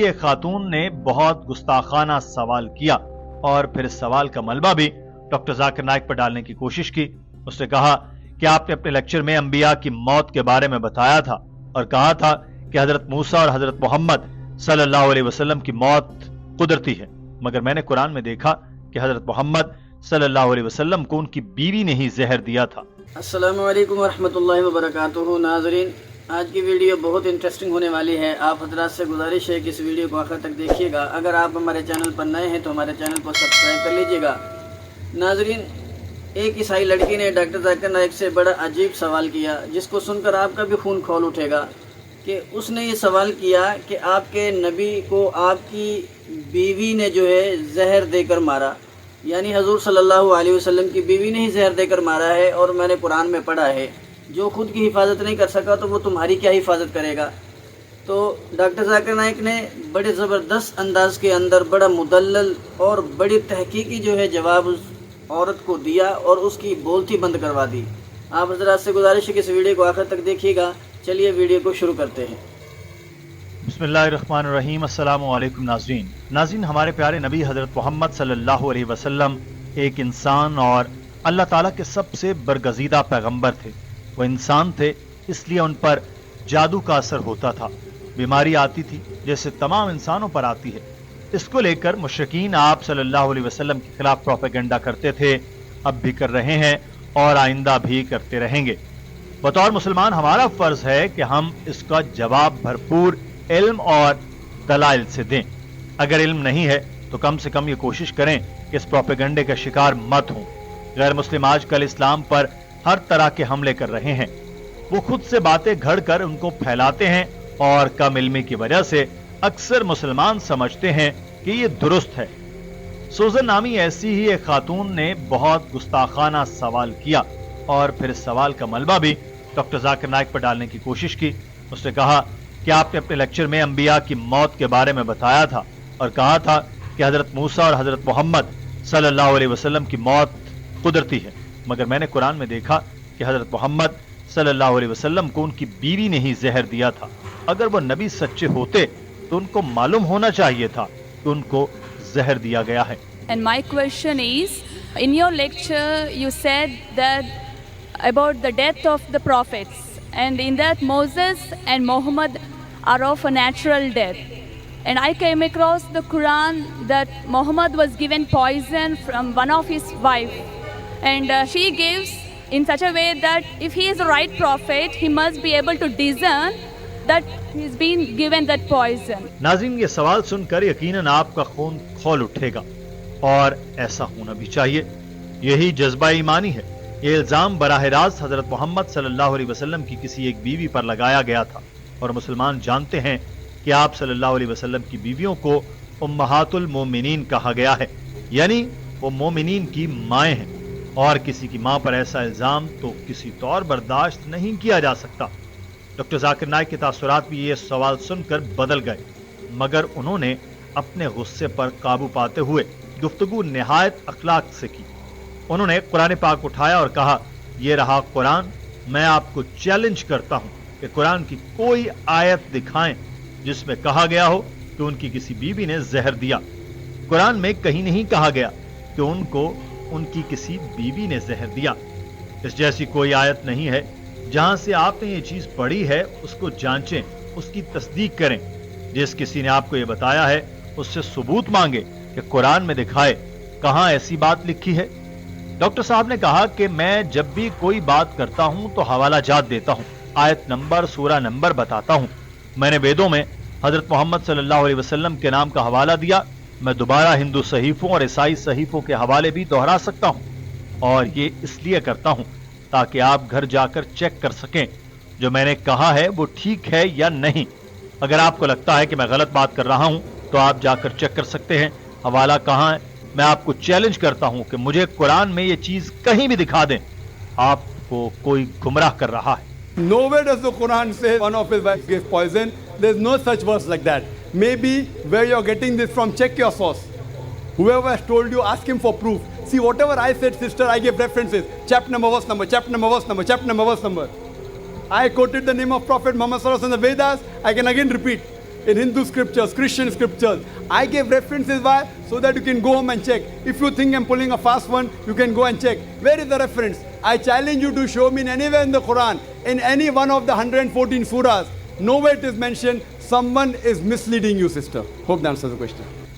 ایک خاتون نے بہت گستاخانہ سوال کیا اور پھر اس سوال کا ملبہ بھی ڈاکٹر ذاکر نائک پر ڈالنے کی کوشش کی۔ اس نے کہا کہ آپ نے اپنے لیکچر میں انبیاء کی موت کے بارے میں بتایا تھا اور کہا تھا کہ حضرت موسیٰ اور حضرت محمد صلی اللہ علیہ وسلم کی موت قدرتی ہے، مگر میں نے قرآن میں دیکھا کہ حضرت محمد صلی اللہ علیہ وسلم کو ان کی بیوی نے ہی زہر دیا تھا۔ السلام علیکم ورحمۃ اللہ وبرکاتہ۔ ناظرین، آج کی ویڈیو بہت انٹرسٹنگ ہونے والی ہے۔ آپ حضرات سے گزارش ہے کہ اس ویڈیو کو آخر تک دیکھیے گا۔ اگر آپ ہمارے چینل پر نئے ہیں تو ہمارے چینل کو سبسکرائب کر لیجیے گا۔ ناظرین، ایک عیسائی لڑکی نے ڈاکٹر ذاکر نائک سے بڑا عجیب سوال کیا، جس کو سن کر آپ کا بھی خون کھول اٹھے گا کہ اس نے یہ سوال کیا کہ آپ کے نبی کو آپ کی بیوی نے جو ہے زہر دے کر مارا، یعنی حضور صلی اللہ علیہ وسلم کی بیوی نے ہی زہر دے کر مارا ہے، اور میں نے قرآن میں پڑھا ہے جو خود کی حفاظت نہیں کر سکا تو وہ تمہاری کیا حفاظت کرے گا۔ تو ڈاکٹر ذاکر نائک نے بڑے زبردست انداز کے اندر بڑا مدلل اور بڑی تحقیقی جو ہے جواب اس عورت کو دیا اور اس کی بولتی بند کروا دی۔ آپ حضرات سے گزارش ہے کہ اس ویڈیو کو آخر تک دیکھیے گا۔ چلیے ویڈیو کو شروع کرتے ہیں۔ بسم اللہ الرحمن الرحیم۔ السلام علیکم ناظرین، ہمارے پیارے نبی حضرت محمد صلی اللہ علیہ وسلم ایک انسان اور اللہ تعالیٰ کے سب سے برگزیدہ پیغمبر تھے۔ وہ انسان تھے، اس لیے ان پر جادو کا اثر ہوتا تھا، بیماری آتی تھی جیسے تمام انسانوں پر آتی ہے۔ اس کو لے کر مشرکین آپ صلی اللہ علیہ وسلم کے خلاف پروپیگنڈا کرتے تھے، اب بھی کر رہے ہیں اور آئندہ بھی کرتے رہیں گے۔ بطور مسلمان ہمارا فرض ہے کہ ہم اس کا جواب بھرپور علم اور دلائل سے دیں۔ اگر علم نہیں ہے تو کم سے کم یہ کوشش کریں کہ اس پروپیگنڈے کا شکار مت ہوں۔ غیر مسلم آج کل اسلام پر ہر طرح کے حملے کر رہے ہیں۔ وہ خود سے باتیں گھڑ کر ان کو پھیلاتے ہیں اور کم علمی کی وجہ سے اکثر مسلمان سمجھتے ہیں کہ یہ درست ہے۔ سوزن نامی ایسی ہی ایک خاتون نے بہت گستاخانہ سوال کیا اور پھر اس سوال کا ملبہ بھی ڈاکٹر ذاکر نائک پر ڈالنے کی کوشش کی۔ اس نے کہا کہ آپ نے اپنے لیکچر میں انبیاء کی موت کے بارے میں بتایا تھا اور کہا تھا کہ حضرت موسیٰ اور حضرت محمد صلی اللہ علیہ وسلم کی موت قدرتی ہے، مگر میں نے قرآن میں دیکھا کہ حضرت محمد صلی اللہ علیہ وسلم کو ان کی بیوی نے ہی زہر دیا تھا۔ اگر وہ نبی سچے ہوتے تو ان کو معلوم ہونا چاہیے تھا کہ ان کو زہر دیا گیا ہے۔ And my question is, in your lecture you said that about the death of the prophets, and in that Moses and Muhammad are of a natural death. And I came across the Qur'an that Muhammad was given poison from one of his wife, and she gives in such a way that if he is the right prophet, he must be able to discern that he's been given that poison. ناظرین، یہ سوال سن کر یقیناً آپ کا خون کھول اٹھے گا، اور ایسا ہونا بھی چاہیے۔ یہی جذبہ ایمانی ہے۔ یہ الزام براہ راست حضرت محمد صلی اللہ علیہ وسلم کی کسی ایک بیوی پر لگایا گیا تھا، اور مسلمان جانتے ہیں کہ آپ صلی اللہ علیہ وسلم کی بیویوں کو امہات المومنین کہا گیا ہے، یعنی وہ مومنین کی مائیں ہیں، اور کسی کی ماں پر ایسا الزام تو کسی طور برداشت نہیں کیا جا سکتا۔ ڈاکٹر ذاکر نائک کے تاثرات بھی یہ سوال سن کر بدل گئے، مگر انہوں نے اپنے غصے پر قابو پاتے ہوئے گفتگو نہایت اخلاق سے کی۔ انہوں نے قرآن پاک اٹھایا اور کہا، یہ رہا قرآن، میں آپ کو چیلنج کرتا ہوں کہ قرآن کی کوئی آیت دکھائیں جس میں کہا گیا ہو کہ ان کی کسی بیوی نے زہر دیا۔ قرآن میں کہیں نہیں کہا گیا کہ ان کو ان کی کسی بیوی نے زہر دیا۔ اس جیسی کوئی آیت نہیں ہے۔ جہاں سے آپ نے یہ چیز پڑھی ہے اس کو جانچیں، اس کی تصدیق کریں۔ جس کسی نے آپ کو یہ بتایا ہے اس سے ثبوت مانگے کہ قرآن میں دکھائے کہاں ایسی بات لکھی ہے۔ ڈاکٹر صاحب نے کہا کہ میں جب بھی کوئی بات کرتا ہوں تو حوالہ جات دیتا ہوں، آیت نمبر، سورہ نمبر بتاتا ہوں۔ میں نے ویدوں میں حضرت محمد صلی اللہ علیہ وسلم کے نام کا حوالہ دیا۔ میں دوبارہ ہندو صحیفوں اور عیسائی صحیفوں کے حوالے بھی دہرا سکتا ہوں، اور یہ اس لیے کرتا ہوں تاکہ آپ گھر جا کر چیک کر سکیں جو میں نے کہا ہے وہ ٹھیک ہے یا نہیں۔ اگر آپ کو لگتا ہے کہ میں غلط بات کر رہا ہوں تو آپ جا کر چیک کر سکتے ہیں حوالہ کہاں ہے۔ میں آپ کو چیلنج کرتا ہوں کہ مجھے قرآن میں یہ چیز کہیں بھی دکھا دیں۔ آپ کو کوئی گمراہ کر رہا ہے۔ Nowhere does the Quran say one of his wives gave poison. There's no such verse like that. Maybe where you're getting this from, check your source. Whoever has told you, ask him for proof. See, whatever I said, sister, I gave references. Chapter number, verse number, chapter number, verse number, chapter number, verse number. I quoted the name of Prophet Mohammad Saw in the Vedas. I can again repeat. in Hindu scriptures, Christian scriptures. I gave references. Why? So that you can go home and check. If you think I'm pulling a fast one, you can go and check. Where is the reference? I challenge you to show me in anywhere in the Quran, in any one of the 114 surahs, nowhere it is mentioned someone is misleading you, sister. Hope that answers the question.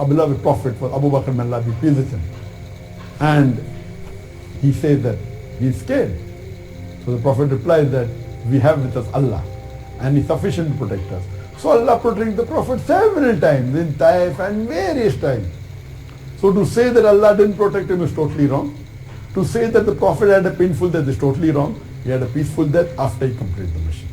A beloved prophet was Abu Bakr, may Allah be pleased with him, and he says that he is scared. So the prophet replies that we have with us Allah and he is sufficient to protect us. So Allah protected the prophet several times in Taif and various times. So to say that Allah didn't protect him is totally wrong. To say that the prophet had a painful death is totally wrong. He had a peaceful death after he completed the mission.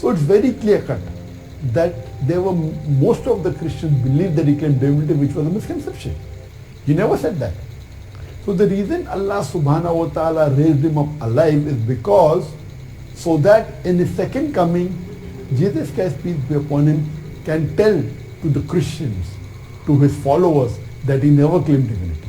So it's very clear cut that there were most of the Christians believed that he claimed divinity, which was a misconception. He never said that. So the reason Allah subhanahu wa ta'ala raised him up alive is because so that in his second coming, Jesus Christ, peace be upon him, can tell to the Christians, to his followers, that he never claimed divinity.